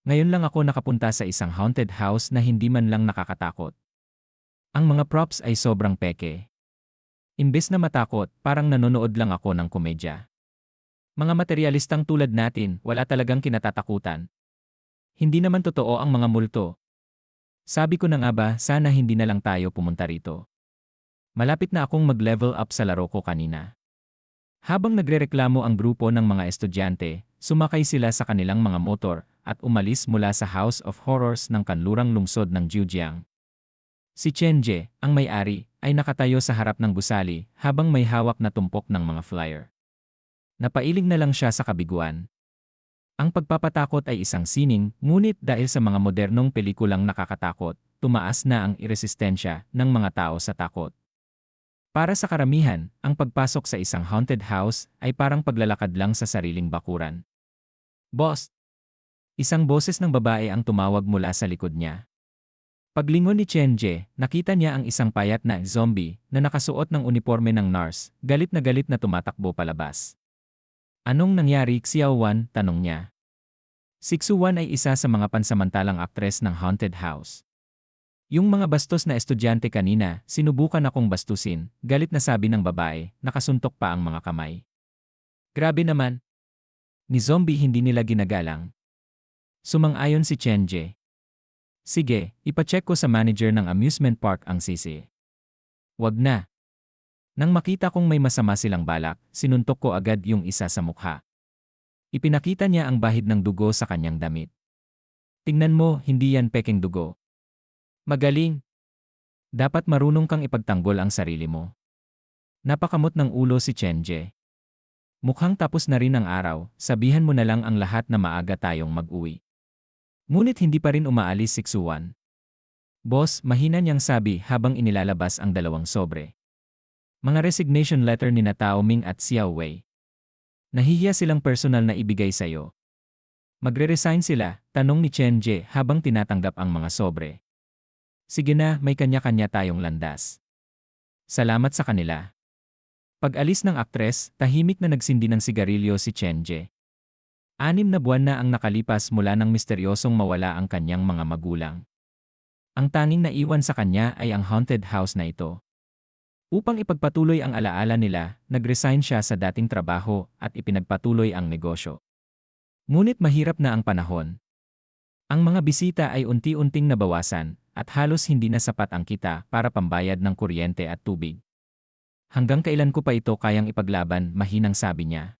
Ngayon lang ako nakapunta sa isang haunted house na hindi man lang nakakatakot. Ang mga props ay sobrang peke. Imbes na matakot, parang nanonood lang ako ng komedya. Mga materyalistang tulad natin, wala talagang kinatatakutan. Hindi naman totoo ang mga multo. Sabi ko na nga ba, sana hindi na lang tayo pumunta rito. Malapit na akong mag-level up sa laro ko kanina. Habang nagrereklamo ang grupo ng mga estudyante, sumakay sila sa kanilang mga motor at umalis mula sa House of Horrors ng kanlurang lungsod ng Jiujiang. Si Chenje, ang may-ari, ay nakatayo sa harap ng gusali habang may hawak na tumpok ng mga flyer. Napailing na lang siya sa kabiguan. Ang pagpapatakot ay isang sining, ngunit dahil sa mga modernong pelikulang nakakatakot, tumaas na ang iresistensya ng mga tao sa takot. Para sa karamihan, ang pagpasok sa isang haunted house ay parang paglalakad lang sa sariling bakuran. Boss! Isang boses ng babae ang tumawag mula sa likod niya. Paglingon ni Chenje, nakita niya ang isang payat na zombie na nakasuot ng uniforme ng nurse, galit na tumatakbo palabas. Anong nangyari, Xiaowan? Tanong niya. Si Xuan ay isa sa mga pansamantalang aktres ng haunted house. Yung mga bastos na estudyante kanina, sinubukan akong bastusin, galit na sabi ng babae, nakasuntok pa ang mga kamay. Grabe naman. Ni zombie hindi nila ginagalang. Sumang-ayon si Chenje. Sige, ipacheck ko sa manager ng amusement park ang sisi. Wag na. Nang makita kong may masama silang balak, sinuntok ko agad yung isa sa mukha. Ipinakita niya ang bahid ng dugo sa kanyang damit. Tingnan mo, hindi yan peking dugo. Magaling. Dapat marunong kang ipagtanggol ang sarili mo. Napakamot ng ulo si Chenje. Mukhang tapos na rin ang araw, sabihan mo na lang ang lahat na maaga tayong mag-uwi. Ngunit hindi pa rin umaalis si Xuan. Boss, mahina niyang sabi habang inilalabas ang dalawang sobre. Mga resignation letter ni Tao Ming at Xiao Wei. Nahihiya silang personal na ibigay sa'yo. Magre-resign sila, tanong ni Chenje habang tinatanggap ang mga sobre. Sige na, may kanya-kanya tayong landas. Salamat sa kanila. Pag-alis ng aktres, tahimik na nagsindi ng sigarilyo si Chenje. 6 na buwan na ang nakalipas mula nang misteryosong mawala ang kanyang mga magulang. Ang tanging naiwan sa kanya ay ang haunted house na ito. Upang ipagpatuloy ang alaala nila, nag-resign siya sa dating trabaho at ipinagpatuloy ang negosyo. Ngunit mahirap na ang panahon. Ang mga bisita ay unti-unting nabawasan at halos hindi na sapat ang kita para pambayad ng kuryente at tubig. Hanggang kailan ko pa ito kayang ipaglaban, mahinang sabi niya.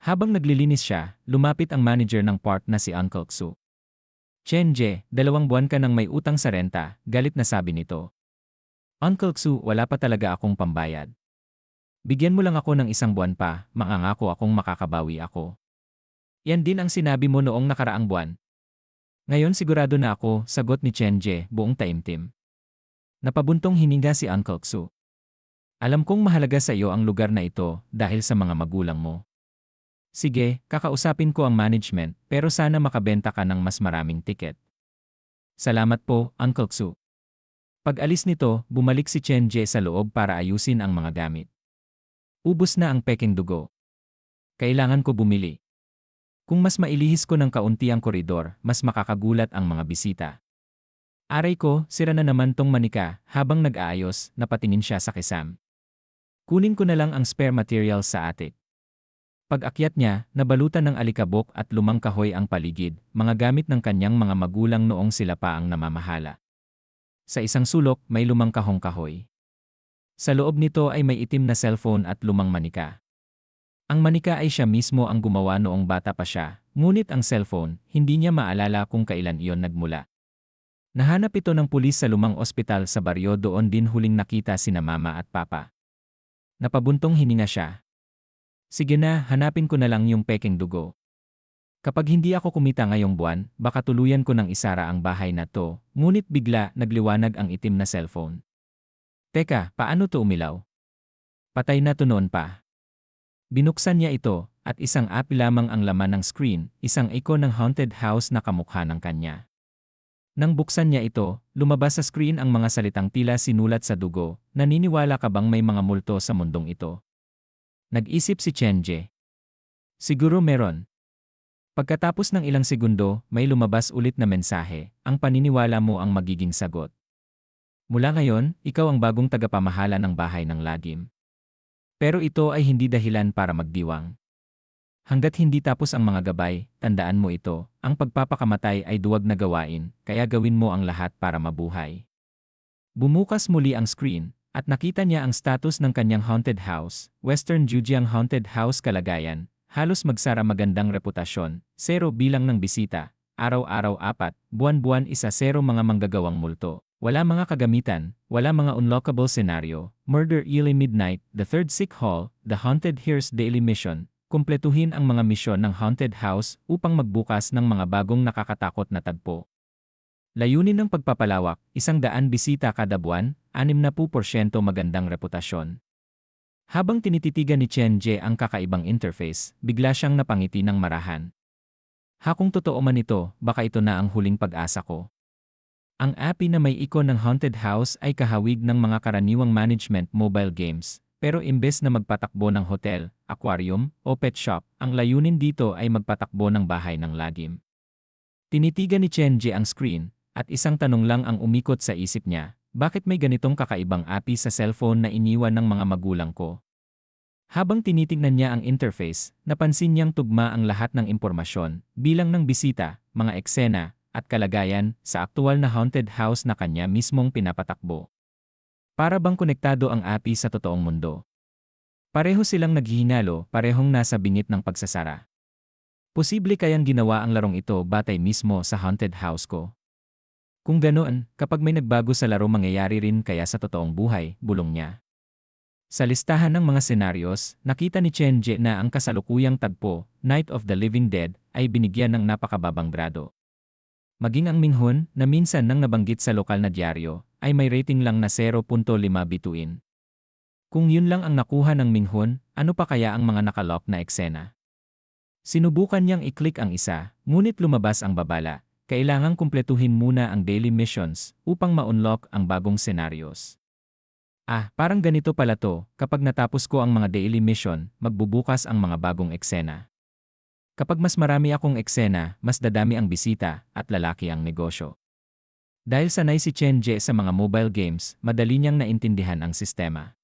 Habang naglilinis siya, lumapit ang manager ng park na si Uncle Xu. Chenje, 2 buwan ka nang may utang sa renta, galit na sabi nito. Uncle Xu, wala pa talaga akong pambayad. Bigyan mo lang ako ng 1 buwan pa, mangangako akong makakabawi ako. Yan din ang sinabi mo noong nakaraang buwan. Ngayon sigurado na ako, sagot ni Chenje, buong taimtim. Napabuntong hininga si Uncle Xu. Alam kong mahalaga sa iyo ang lugar na ito dahil sa mga magulang mo. Sige, kakausapin ko ang management pero sana makabenta ka ng mas maraming tiket. Salamat po, Uncle Xu. Pag-alis nito, bumalik si Chenje sa loob para ayusin ang mga gamit. Ubus na ang peking dugo. Kailangan ko bumili. Kung mas mailihis ko ng kaunti ang koridor, mas makakagulat ang mga bisita. Aray ko, sira na naman tong manika, habang nag-aayos, napatingin siya sa kisam. Kunin ko na lang ang spare materials sa attic. Pag-akyat niya, nabalutan ng alikabok at lumang kahoy ang paligid, mga gamit ng kanyang mga magulang noong sila pa ang namamahala. Sa isang sulok, may lumang kahong kahoy. Sa loob nito ay may itim na cellphone at lumang manika. Ang manika ay siya mismo ang gumawa noong bata pa siya, ngunit ang cellphone, hindi niya maalala kung kailan iyon nagmula. Nahanap ito ng pulis sa lumang ospital sa baryo, doon din huling nakita sina mama at papa. Napabuntong hininga siya. Sige na, hanapin ko na lang yung peking dugo. Kapag hindi ako kumita ngayong buwan, baka tuluyan ko ng isara ang bahay na to, ngunit bigla nagliwanag ang itim na cellphone. Teka, paano to umilaw? Patay na to noon pa. Binuksan niya ito, at isang app lamang ang laman ng screen, isang icon ng haunted house na kamukha ng kanya. Nang buksan niya ito, lumabas sa screen ang mga salitang tila sinulat sa dugo, naniniwala ka bang may mga multo sa mundong ito? Nag-isip si Chenje. Siguro meron. Pagkatapos ng ilang segundo, may lumabas ulit na mensahe, ang paniniwala mo ang magiging sagot. Mula ngayon, ikaw ang bagong tagapamahala ng bahay ng lagim. Pero ito ay hindi dahilan para magdiwang. Hanggat hindi tapos ang mga gabay, tandaan mo ito, ang pagpapakamatay ay duwag na gawain, kaya gawin mo ang lahat para mabuhay. Bumukas muli ang screen, at nakita niya ang status ng kanyang haunted house, Western Jujiang Haunted House Kalagayan, halos magsara magandang reputasyon, 0 bilang ng bisita, araw-araw 4, buwan-buwan 1-0 mga manggagawang multo. Wala mga kagamitan, wala mga unlockable scenario, Murder Early Midnight, The Third Sick Hall, The Haunted Here's Daily Mission, kumpletuhin ang mga misyon ng haunted house upang magbukas ng mga bagong nakakatakot na tagpo. Layunin ng pagpapalawak, 100 bisita kada buwan, 60% magandang reputasyon. Habang tinititigan ni Chen Jie ang kakaibang interface, bigla siyang napangiti ng marahan. Kung totoo man ito, baka ito na ang huling pag-asa ko. Ang API na may icon ng haunted house ay kahawig ng mga karaniwang management mobile games, pero imbes na magpatakbo ng hotel, aquarium, o pet shop, ang layunin dito ay magpatakbo ng bahay ng lagim. Tinitigan ni Chen Jie ang screen, at isang tanong lang ang umikot sa isip niya, bakit may ganitong kakaibang API sa cellphone na iniwan ng mga magulang ko? Habang tinitingnan niya ang interface, napansin niyang tugma ang lahat ng impormasyon, bilang ng bisita, mga eksena, at kalagayan sa aktual na haunted house na kanya mismong pinapatakbo. Para bang konektado ang API sa totoong mundo. Pareho silang naghihinalo, parehong nasa bingit ng pagsasara. Posible kayang ginawa ang larong ito batay mismo sa haunted house ko. Kung ganoon, kapag may nagbago sa laro mangyayari rin kaya sa totoong buhay, bulong niya. Sa listahan ng mga senaryos, nakita ni Chen Jie na ang kasalukuyang tagpo, Night of the Living Dead, ay binigyan ng napakababang grado. Maging ang Minhon, na minsan nang nabanggit sa lokal na dyaryo, ay may rating lang na 0.5 bituin. Kung yun lang ang nakuha ng Minhon, ano pa kaya ang mga nakalock na eksena? Sinubukan niyang i-click ang isa, ngunit lumabas ang babala. Kailangang kumpletuhin muna ang daily missions upang ma-unlock ang bagong senaryos. Parang ganito pala to, kapag natapos ko ang mga daily mission, magbubukas ang mga bagong eksena. Kapag mas marami akong eksena, mas dadami ang bisita at lalaki ang negosyo. Dahil sanay si Chen Jie sa mga mobile games, madali niyang naintindihan ang sistema.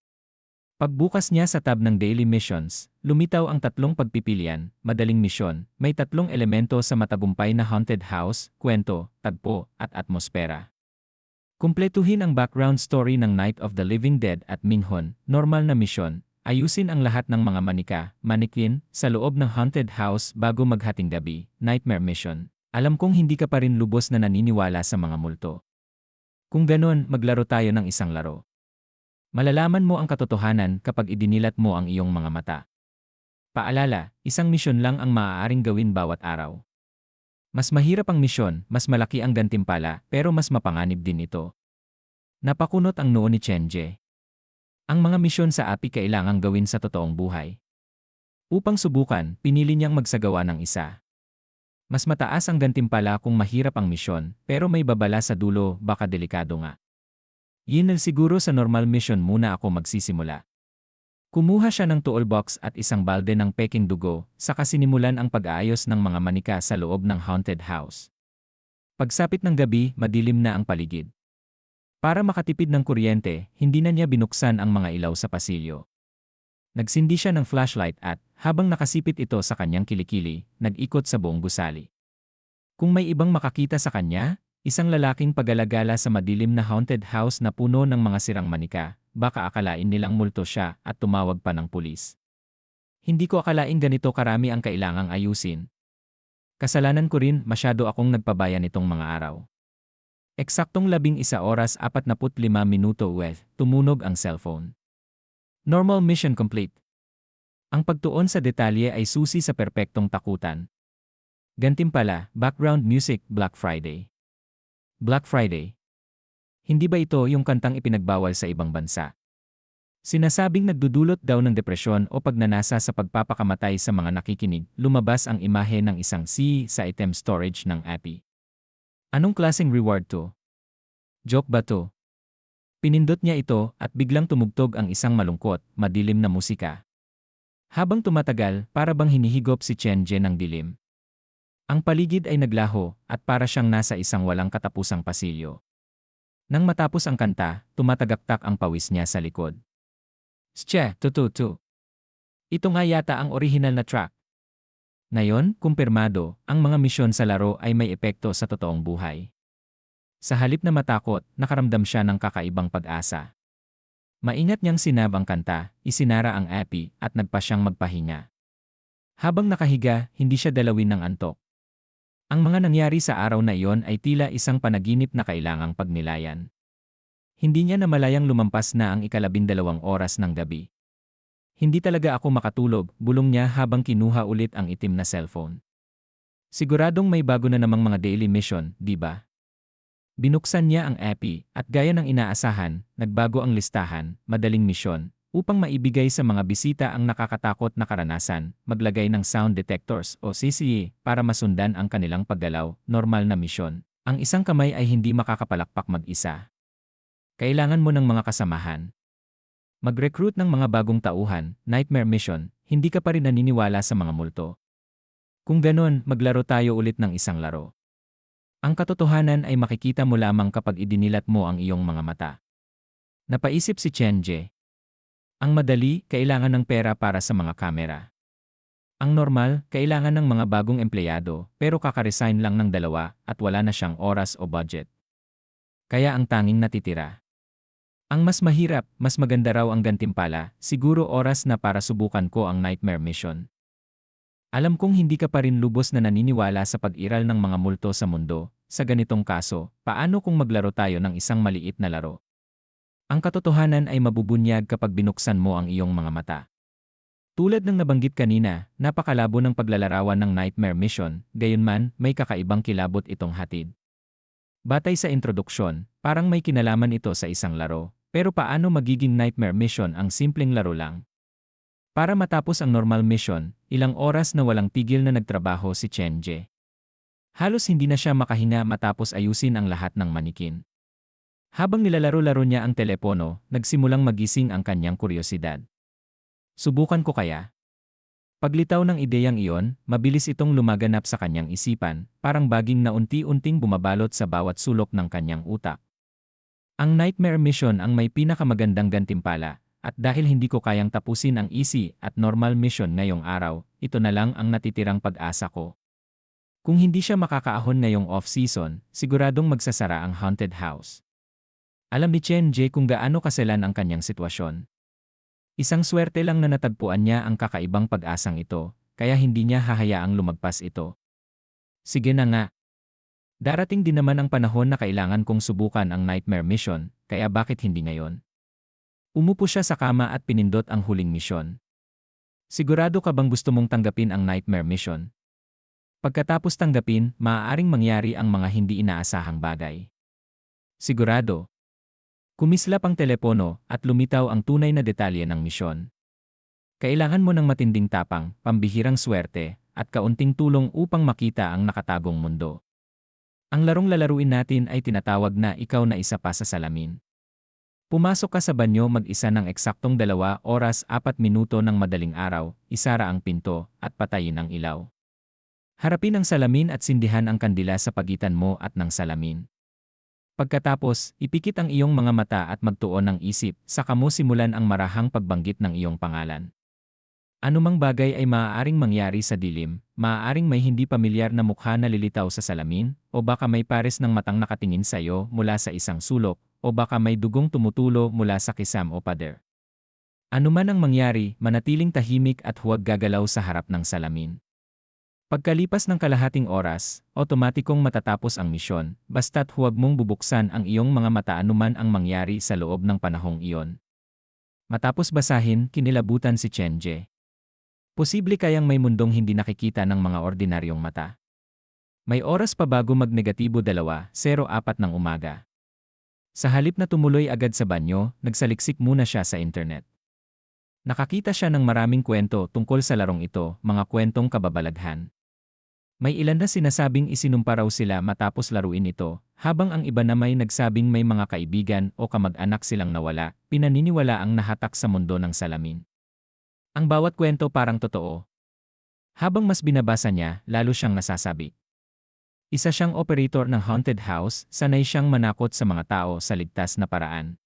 Pagbukas niya sa tab ng Daily Missions, lumitaw ang 3 pagpipilian, madaling misyon, may 3 elemento sa matagumpay na haunted house, kwento, tagpo, at atmosfera. Kumpletuhin ang background story ng Night of the Living Dead at Minhon, normal na misyon. Ayusin ang lahat ng mga mannequin, sa loob ng haunted house bago maghating gabi, nightmare mission. Alam kong hindi ka pa rin lubos na naniniwala sa mga multo. Kung ganon, maglaro tayo ng isang laro. Malalaman mo ang katotohanan kapag idinilat mo ang iyong mga mata. Paalala, isang misyon lang ang maaaring gawin bawat araw. Mas mahirap ang misyon, mas malaki ang gantimpala, pero mas mapanganib din ito. Napakunot ang noo ni Chen Jie. Ang mga misyon sa API kailangang gawin sa totoong buhay. Upang subukan, pinili niyang magsagawa ng isa. Mas mataas ang gantimpala kung mahirap ang misyon, pero may babala sa dulo, baka delikado nga. Yun siguro sa normal mission muna ako magsisimula. Kumuha siya ng toolbox at isang balde ng peking dugo, saka sinimulan ang pag-aayos ng mga manika sa loob ng haunted house. Pagsapit ng gabi, madilim na ang paligid. Para makatipid ng kuryente, hindi na niya binuksan ang mga ilaw sa pasilyo. Nagsindi siya ng flashlight at, habang nakasipit ito sa kanyang kilikili, nag-ikot sa buong gusali. Kung may ibang makakita sa kanya, isang lalaking pagalagala sa madilim na haunted house na puno ng mga sirang manika, baka akalain nilang multo siya at tumawag pa ng pulis. Hindi ko akalain ganito karami ang kailangang ayusin. Kasalanan ko rin, masyado akong nagpabaya nitong mga araw. Eksaktong 11:45 tumunog ang cellphone. Normal mission complete. Ang pagtuon sa detalye ay susi sa perpektong takutan. Gantimpala, background music, Black Friday. Black Friday. Hindi ba ito yung kantang ipinagbawal sa ibang bansa? Sinasabing nagdudulot daw ng depresyon o pagnanasa sa pagpapakamatay sa mga nakikinig, lumabas ang imahe ng isang C sa item storage ng API. Anong klaseng reward to? Joke ba to? Pinindot niya ito at biglang tumugtog ang isang malungkot, madilim na musika. Habang tumatagal, para bang hinihigop si Chen Jie ng dilim. Ang paligid ay naglaho at para siyang nasa isang walang katapusang pasilyo. Nang matapos ang kanta, tumatagaktak ang pawis niya sa likod. Stye, tututu. Ito nga yata ang orihinal na track. Ngayon, kumpirmado, ang mga misyon sa laro ay may epekto sa totoong buhay. Sa halip na matakot, nakaramdam siya ng kakaibang pag-asa. Maingat niyang sinab ang kanta, isinara ang api at nagpa siyang magpahinga. Habang nakahiga, hindi siya dalawin ng antok. Ang mga nangyari sa araw na iyon ay tila isang panaginip na kailangang pagnilayan. Hindi niya namalayang lumampas na ang 12 oras ng gabi. Hindi talaga ako makatulog, bulong niya habang kinuha ulit ang itim na cellphone. Siguradong may bago na namang mga daily mission, di ba? Binuksan niya ang api at gaya ng inaasahan, nagbago ang listahan, madaling misyon, upang maibigay sa mga bisita ang nakakatakot na karanasan, maglagay ng sound detectors o CCA para masundan ang kanilang paggalaw, normal na misyon. Ang isang kamay ay hindi makakapalakpak mag-isa. Kailangan mo ng mga kasamahan. Mag-recruit ng mga bagong tauhan, nightmare mission, hindi ka pa rin naniniwala sa mga multo. Kung ganon, maglaro tayo ulit ng isang laro. Ang katotohanan ay makikita mo lamang kapag idinilat mo ang iyong mga mata. Napaisip si Chenje. Ang madali, kailangan ng pera para sa mga kamera. Ang normal, kailangan ng mga bagong empleyado, pero kakaresign lang ng 2 at wala na siyang oras o budget. Kaya ang tanging natitira. Ang mas mahirap, mas maganda raw ang gantimpala, siguro oras na para subukan ko ang nightmare mission. Alam kong hindi ka pa rin lubos na naniniwala sa pag-iral ng mga multo sa mundo. Sa ganitong kaso, paano kung maglaro tayo ng isang maliit na laro? Ang katotohanan ay mabubunyag kapag binuksan mo ang iyong mga mata. Tulad ng nabanggit kanina, napakalabo ng paglalarawan ng nightmare mission, gayunman may kakaibang kilabot itong hatid. Batay sa introduksyon, parang may kinalaman ito sa isang laro, pero paano magiging nightmare mission ang simpleng laro lang? Para matapos ang normal mission, ilang oras na walang tigil na nagtrabaho si Chenje. Halos hindi na siya makahinga matapos ayusin ang lahat ng manikin. Habang nilalaro-laro niya ang telepono, nagsimulang magising ang kanyang kuryosidad. Subukan ko kaya? Paglitaw ng ideyang iyon, mabilis itong lumaganap sa kanyang isipan, parang baging na unti-unting bumabalot sa bawat sulok ng kanyang utak. Ang nightmare mission ang may pinakamagandang gantimpala, at dahil hindi ko kayang tapusin ang easy at normal mission ngayong araw, ito na lang ang natitirang pag-asa ko. Kung hindi siya makakaahon ngayong off-season, siguradong magsasara ang haunted house. Alam ni Chenje kung gaano kaselan ang kanyang sitwasyon. Isang swerte lang na natagpuan niya ang kakaibang pag-asang ito, kaya hindi niya hahayaang lumagpas ito. Sige na nga. Darating din naman ang panahon na kailangan kong subukan ang nightmare mission, kaya bakit hindi ngayon? Umupo siya sa kama at pinindot ang huling misyon. Sigurado ka bang gusto mong tanggapin ang nightmare mission? Pagkatapos tanggapin, maaaring mangyari ang mga hindi inaasahang bagay. Sigurado. Kumislap ang telepono at lumitaw ang tunay na detalye ng misyon. Kailangan mo ng matinding tapang, pambihirang swerte, at kaunting tulong upang makita ang nakatagong mundo. Ang larong lalaruin natin ay tinatawag na ikaw na isa pa sa salamin. Pumasok ka sa banyo mag-isa ng eksaktong 2 oras 4 minuto ng madaling araw, isara ang pinto, at patayin ang ilaw. Harapin ang salamin at sindihan ang kandila sa pagitan mo at ng salamin. Pagkatapos, ipikit ang iyong mga mata at magtuon ng isip, saka mo simulan ang marahang pagbanggit ng iyong pangalan. Anumang bagay ay maaaring mangyari sa dilim, maaaring may hindi pamilyar na mukha na lilitaw sa salamin, o baka may pares ng matang nakatingin sa iyo mula sa isang sulok, o baka may dugong tumutulo mula sa kisam o pader. Anuman ang mangyari, manatiling tahimik at huwag gagalaw sa harap ng salamin. Pagkalipas ng kalahating oras, otomatikong matatapos ang misyon, basta't huwag mong bubuksan ang iyong mga mata anuman ang mangyari sa loob ng panahong iyon. Matapos basahin, kinilabutan si Chenje. Posible kayang may mundong hindi nakikita ng mga ordinaryong mata? May oras pa bago mag-negatibo 2:04 ng umaga. Sa halip na tumuloy agad sa banyo, nagsaliksik muna siya sa internet. Nakakita siya ng maraming kwento tungkol sa larong ito, mga kwentong kababalaghan. May ilan na sinasabing isinumpa raw sila matapos laruin ito, habang ang iba na may nagsabing may mga kaibigan o kamag-anak silang nawala, pinaniniwala ang nahatak sa mundo ng salamin. Ang bawat kwento parang totoo. Habang mas binabasa niya, lalo siyang nasasabi. Isa siyang operator ng haunted house, sanay siyang manakot sa mga tao sa ligtas na paraan.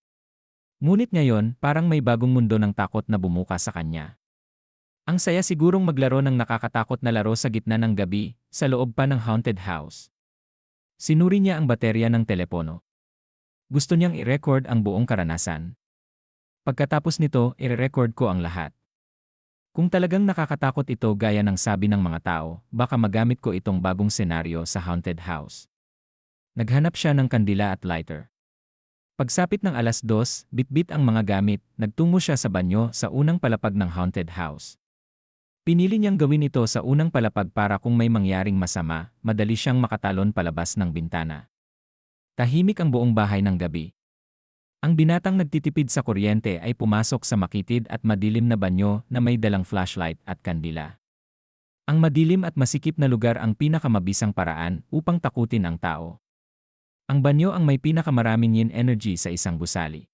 Ngunit ngayon, parang may bagong mundo ng takot na bumuka sa kanya. Ang saya sigurong maglaro ng nakakatakot na laro sa gitna ng gabi, sa loob pa ng haunted house. Sinuri niya ang baterya ng telepono. Gusto niyang i-record ang buong karanasan. Pagkatapos nito, i-record ko ang lahat. Kung talagang nakakatakot ito gaya ng sabi ng mga tao, baka magamit ko itong bagong senaryo sa haunted house. Naghanap siya ng kandila at lighter. Pagsapit ng 2:00, bitbit ang mga gamit, nagtungo siya sa banyo sa unang palapag ng haunted house. Pinili niyang gawin ito sa unang palapag para kung may mangyaring masama, madali siyang makatalon palabas ng bintana. Tahimik ang buong bahay ng gabi. Ang binatang nagtitipid sa kuryente ay pumasok sa makitid at madilim na banyo na may dalang flashlight at kandila. Ang madilim at masikip na lugar ang pinakamabisang paraan upang takutin ang tao. Ang banyo ang may pinakamaraming yin energy sa isang gusali.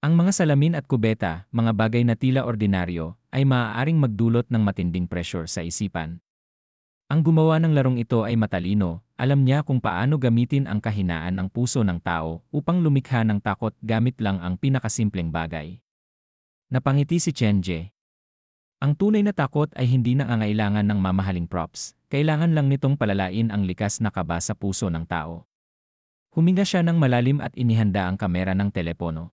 Ang mga salamin at kubeta, mga bagay na tila ordinaryo, ay maaaring magdulot ng matinding pressure sa isipan. Ang gumawa ng larong ito ay matalino, alam niya kung paano gamitin ang kahinaan ng puso ng tao upang lumikha ng takot gamit lang ang pinakasimpleng bagay. Napangiti si Chenje. Ang tunay na takot ay hindi nangangailangan ng mamahaling props, kailangan lang nitong palalain ang likas na kaba sa puso ng tao. Huminga siya ng malalim at inihanda ang kamera ng telepono.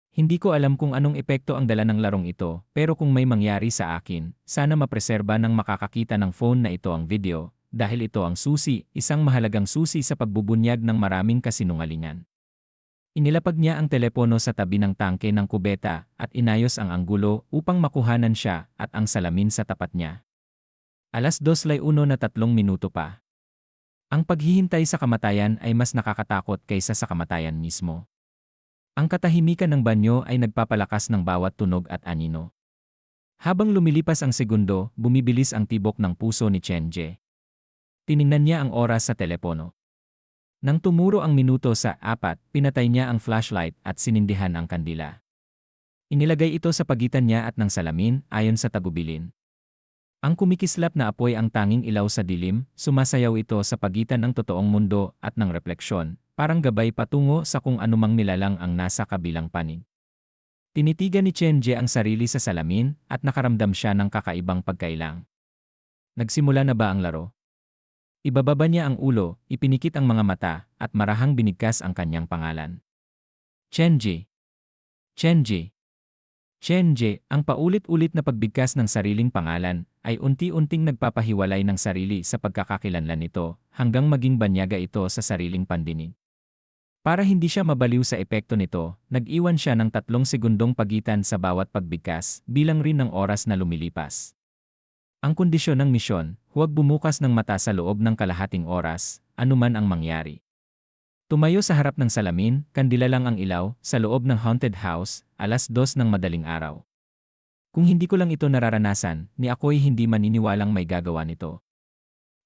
Hindi ko alam kung anong epekto ang dala ng larong ito, pero kung may mangyari sa akin, sana mapreserba ng makakakita ng phone na ito ang video, dahil ito ang susi, isang mahalagang susi sa pagbubunyag ng maraming kasinungalingan. Inilapag niya ang telepono sa tabi ng tangke ng kubeta at inayos ang anggulo upang makuhanan siya at ang salamin sa tapat niya. 2:01 pa. Ang paghihintay sa kamatayan ay mas nakakatakot kaysa sa kamatayan mismo. Ang katahimikan ng banyo ay nagpapalakas ng bawat tunog at anino. Habang lumilipas ang segundo, bumibilis ang tibok ng puso ni Chenje. Tiningnan niya ang oras sa telepono. Nang tumuro ang minuto sa 4, pinatay niya ang flashlight at sinindihan ang kandila. Inilagay ito sa pagitan niya at ng salamin ayon sa tagubilin. Ang kumikislap na apoy ang tanging ilaw sa dilim, sumasayaw ito sa pagitan ng totoong mundo at ng refleksyon, parang gabay patungo sa kung anumang nilalang ang nasa kabilang panig. Tinitigan ni Chenje ang sarili sa salamin at nakaramdam siya ng kakaibang pagkailang. Nagsimula na ba ang laro? Ibababa niya ang ulo, ipinikit ang mga mata, at marahang binigkas ang kanyang pangalan. Chenje! Chenje! Chenje, ang paulit-ulit na pagbigkas ng sariling pangalan, ay unti-unting nagpapahiwalay ng sarili sa pagkakakilanlan nito, hanggang maging banyaga ito sa sariling pandinig. Para hindi siya mabaliw sa epekto nito, nag-iwan siya ng 3 segundong pagitan sa bawat pagbigkas, bilang rin ng oras na lumilipas. Ang kondisyon ng misyon, huwag bumukas ng mata sa loob ng kalahating oras, anuman ang mangyari. Tumayo sa harap ng salamin, kandila lang ang ilaw, sa loob ng haunted house, 2:00 ng madaling araw. Kung hindi ko lang ito nararanasan, ni ako'y hindi maniniwalang may gagawa nito.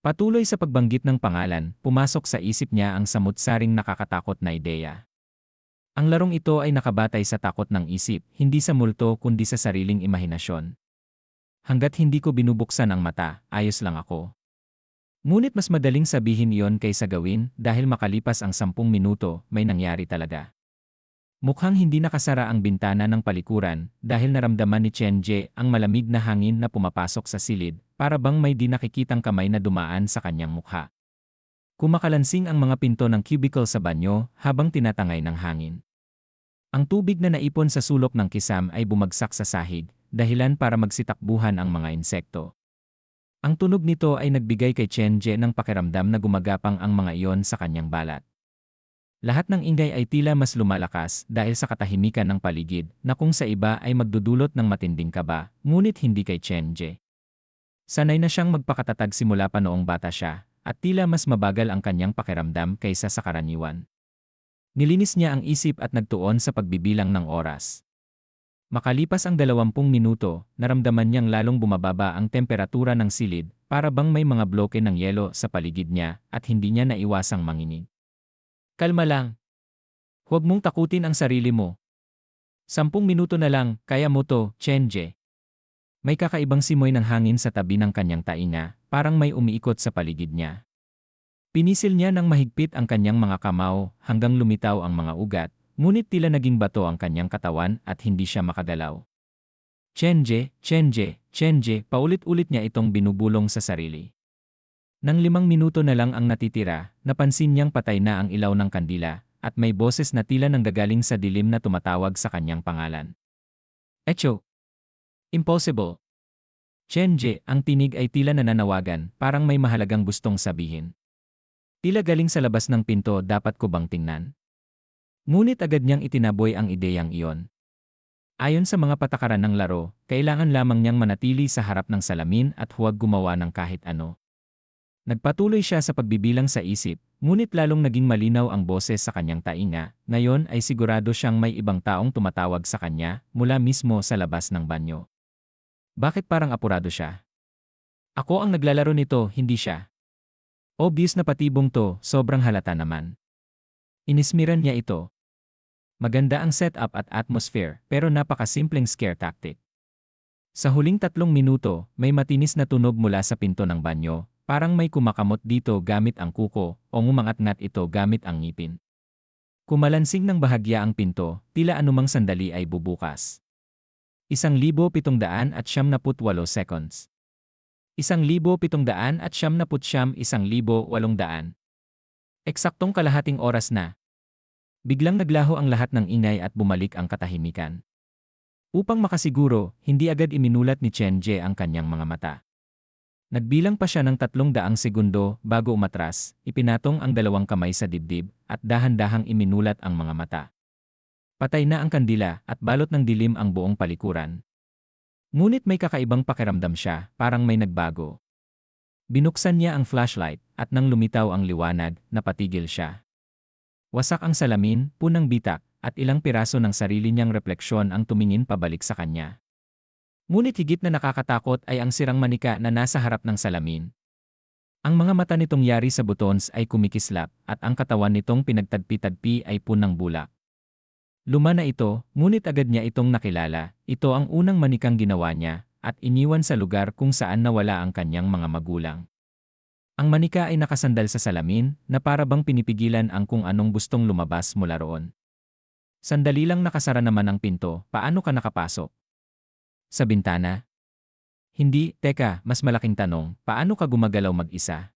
Patuloy sa pagbanggit ng pangalan, pumasok sa isip niya ang samut-saring nakakatakot na ideya. Ang larong ito ay nakabatay sa takot ng isip, hindi sa multo kundi sa sariling imahinasyon. Hanggat hindi ko binubuksan ang mata, ayos lang ako. Ngunit mas madaling sabihin iyon kaysa gawin dahil makalipas ang 10 minuto, may nangyari talaga. Mukhang hindi nakasara ang bintana ng palikuran dahil naramdaman ni Chenje ang malamig na hangin na pumapasok sa silid, para bang may di nakikitang kamay na dumaan sa kanyang mukha. Kumakalansing ang mga pinto ng cubicle sa banyo habang tinatangay ng hangin. Ang tubig na naipon sa sulok ng kisam ay bumagsak sa sahig, dahilan para magsitakbuhan ang mga insekto. Ang tunog nito ay nagbigay kay Chenje ng pakiramdam na gumagapang ang mga iyon sa kanyang balat. Lahat ng ingay ay tila mas lumalakas dahil sa katahimikan ng paligid na kung sa iba ay magdudulot ng matinding kaba, ngunit hindi kay Chenje. Sanay na siyang magpakatatag simula pa noong bata siya, at tila mas mabagal ang kanyang pakiramdam kaysa sa karaniwan. Nilinis niya ang isip at nagtuon sa pagbibilang ng oras. Makalipas ang 20 minuto, naramdaman niyang lalong bumababa ang temperatura ng silid, para bang may mga bloke ng yelo sa paligid niya at hindi niya naiwasang manginig. Kalma lang. Huwag mong takutin ang sarili mo. 10 minuto na lang, kaya mo to, Chenje. May kakaibang simoy ng hangin sa tabi ng kanyang tainga, parang may umiikot sa paligid niya. Pinisil niya ng mahigpit ang kanyang mga kamao hanggang lumitaw ang mga ugat, ngunit tila naging bato ang kanyang katawan at hindi siya makagalaw. Chenje, Chenje, Chenje, paulit-ulit niya itong binubulong sa sarili. Nang 5 minuto na lang ang natitira, napansin niyang patay na ang ilaw ng kandila, at may boses na tila nanggagaling sa dilim na tumatawag sa kanyang pangalan. Echo! Impossible! Chenje, ang tinig ay tila nananawagan, parang may mahalagang gustong sabihin. Tila galing sa labas ng pinto, dapat ko bang tingnan? Ngunit agad niyang itinaboy ang ideyang iyon. Ayon sa mga patakaran ng laro, kailangan lamang niyang manatili sa harap ng salamin at huwag gumawa ng kahit ano. Nagpatuloy siya sa pagbibilang sa isip, ngunit lalong naging malinaw ang boses sa kanyang tainga. Ngayon ay sigurado siyang may ibang taong tumatawag sa kanya mula mismo sa labas ng banyo. Bakit parang apurado siya? Ako ang naglalaro nito, hindi siya. Obvious na patibong to, sobrang halata naman. Inismiran niya ito. Maganda ang setup at atmosphere, pero napakasimpleng scare tactic. Sa huling 3 minuto, may matinis na tunog mula sa pinto ng banyo. Parang may kumakamot dito gamit ang kuko o ngumangat-ngat ito gamit ang ngipin. Kumalansing ng bahagya ang pinto, tila anumang sandali ay bubukas. 1,778 seconds. 1,779 1,800. Eksaktong kalahating oras na. Biglang naglaho ang lahat ng ingay at bumalik ang katahimikan. Upang makasiguro, hindi agad iminulat ni Chenje ang kanyang mga mata. Nagbilang pa siya ng 300 segundo bago umatras, ipinatong ang 2 kamay sa dibdib, at dahan-dahang iminulat ang mga mata. Patay na ang kandila at balot ng dilim ang buong palikuran. Ngunit may kakaibang pakiramdam siya, parang may nagbago. Binuksan niya ang flashlight, at nang lumitaw ang liwanag, napatigil siya. Wasak ang salamin, punang bitak, at ilang piraso ng sarili niyang refleksyon ang tumingin pabalik sa kanya. Ngunit higit na nakakatakot ay ang sirang manika na nasa harap ng salamin. Ang mga mata nitong yari sa buttons ay kumikislap at ang katawan nitong pinagtadpi-tadpi ay punang bulak. Luma na ito, ngunit agad niya itong nakilala. Ito ang unang manikang ginawa niya at iniwan sa lugar kung saan nawala ang kanyang mga magulang. Ang manika ay nakasandal sa salamin na para bang pinipigilan ang kung anong gustong lumabas mula roon. Sandali lang nakasara naman ang pinto, paano ka nakapasok? Sa bintana? Hindi, teka, mas malaking tanong, paano ka gumagalaw mag-isa?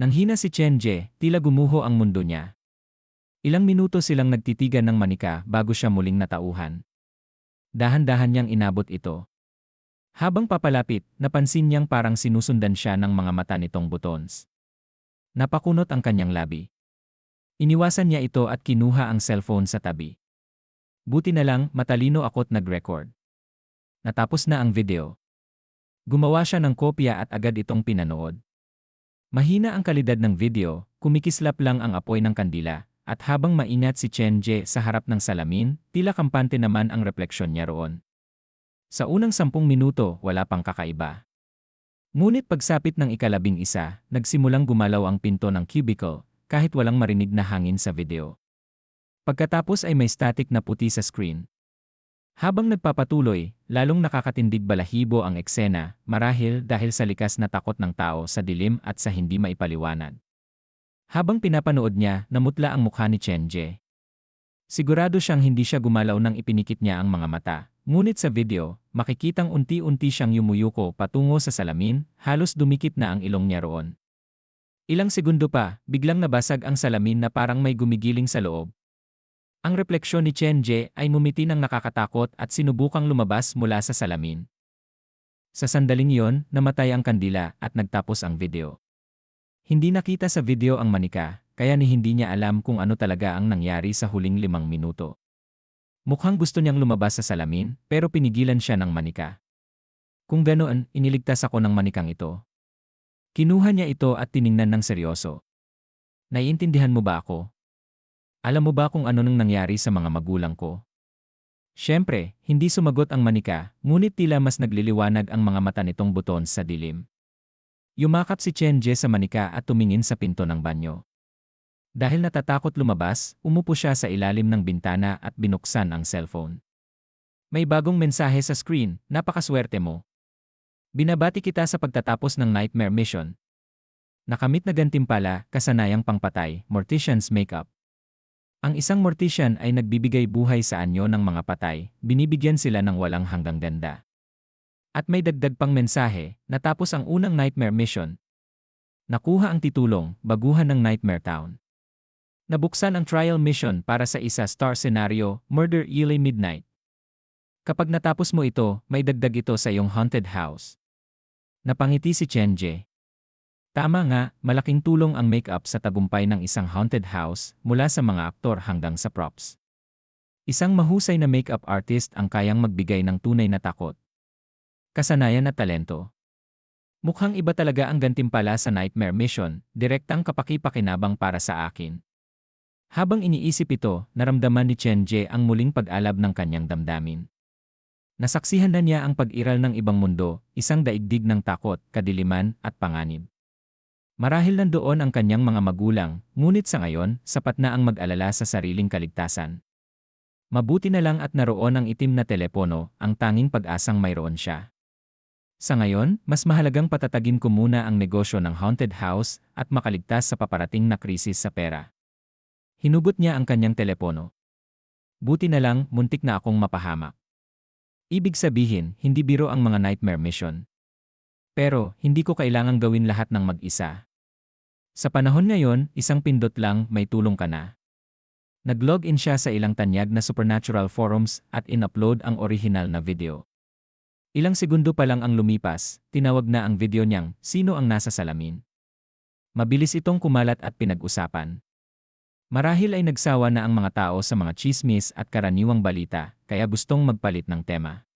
Nanghina si Chenje, tila gumuho ang mundo niya. Ilang minuto silang nagtitigan ng manika bago siya muling natauhan. Dahan-dahan niyang inabot ito. Habang papalapit, napansin niyang parang sinusundan siya ng mga mata nitong buttons. Napakunot ang kanyang labi. Iniwasan niya ito at kinuha ang cellphone sa tabi. Buti na lang, matalino ako't nag-record. Natapos na ang video. Gumawa siya ng kopya at agad itong pinanood. Mahina ang kalidad ng video, kumikislap lang ang apoy ng kandila, at habang maingat si Chenje sa harap ng salamin, tila kampante naman ang refleksyon niya roon. Sa unang 10 minuto, wala pang kakaiba. Ngunit pagsapit ng 11, nagsimulang gumalaw ang pinto ng cubicle, kahit walang marinig na hangin sa video. Pagkatapos ay may static na puti sa screen. Habang nagpapatuloy, lalong nakakatindig balahibo ang eksena, marahil dahil sa likas na takot ng tao sa dilim at sa hindi maipaliwanag. Habang pinapanood niya, namutla ang mukha ni Chenje. Sigurado siyang hindi siya gumalaw nang ipinikit niya ang mga mata, ngunit sa video, makikitang unti-unti siyang yumuyuko patungo sa salamin, halos dumikit na ang ilong niya roon. Ilang segundo pa, biglang nabasag ang salamin na parang may gumigiling sa loob. Ang refleksyon ni Chenje ay ngumiti ng nakakatakot at sinubukang lumabas mula sa salamin. Sa sandaling iyon, namatay ang kandila at nagtapos ang video. Hindi nakita sa video ang manika, kaya ni hindi niya alam kung ano talaga ang nangyari sa huling 5 minuto. Mukhang gusto niyang lumabas sa salamin, pero pinigilan siya ng manika. Kung ganoon, iniligtas ako ng manikang ito. Kinuha niya ito at tiningnan ng seryoso. Naiintindihan mo ba ako? Alam mo ba kung ano nang nangyari sa mga magulang ko? Siyempre, hindi sumagot ang manika, ngunit tila mas nagliliwanag ang mga mata nitong buton sa dilim. Yumakap si Chenje sa manika at tumingin sa pinto ng banyo. Dahil natatakot lumabas, umupo siya sa ilalim ng bintana at binuksan ang cellphone. May bagong mensahe sa screen, napakaswerte mo. Binabati kita sa pagtatapos ng nightmare mission. Nakamit na gantimpala, kasanayang pangpatay, Mortician's Makeup. Ang isang mortician ay nagbibigay buhay sa anyo ng mga patay, binibigyan sila ng walang hanggang ganda. At may dagdag pang mensahe, natapos ang unang nightmare mission. Nakuha ang titulong, Baguhan ng Nightmare Town. Nabuksan ang trial mission para sa isa-star scenario, Murder Ely Midnight. Kapag natapos mo ito, may dagdag ito sa iyong haunted house. Napangiti si Chenje. Tama nga, malaking tulong ang makeup sa tagumpay ng isang haunted house mula sa mga aktor hanggang sa props. Isang mahusay na makeup artist ang kayang magbigay ng tunay na takot, kasanayan at talento. Mukhang iba talaga ang gantimpala sa nightmare mission, direktang kapaki-pakinabang para sa akin. Habang iniisip ito, naramdaman ni Chenje ang muling pag-alab ng kanyang damdamin. Nasaksihan na niya ang pag-iral ng ibang mundo, isang daigdig ng takot, kadiliman at panganib. Marahil nandoon ang kanyang mga magulang, ngunit sa ngayon, sapat na ang mag-alala sa sariling kaligtasan. Mabuti na lang at naroon ang itim na telepono, ang tanging pag-asang mayroon siya. Sa ngayon, mas mahalagang patatagin ko muna ang negosyo ng haunted house at makaligtas sa paparating na krisis sa pera. Hinugot niya ang kanyang telepono. Buti na lang, muntik na akong mapahamak. Ibig sabihin, hindi biro ang mga nightmare mission. Pero, hindi ko kailangang gawin lahat ng mag-isa. Sa panahon ngayon, isang pindot lang, may tulong ka na. Nag-login siya sa ilang tanyag na supernatural forums at in-upload ang orihinal na video. Ilang segundo pa lang ang lumipas, tinawag na ang video niyang, sino ang nasa salamin. Mabilis itong kumalat at pinag-usapan. Marahil ay nagsawa na ang mga tao sa mga chismis at karaniwang balita, kaya gustong magpalit ng tema.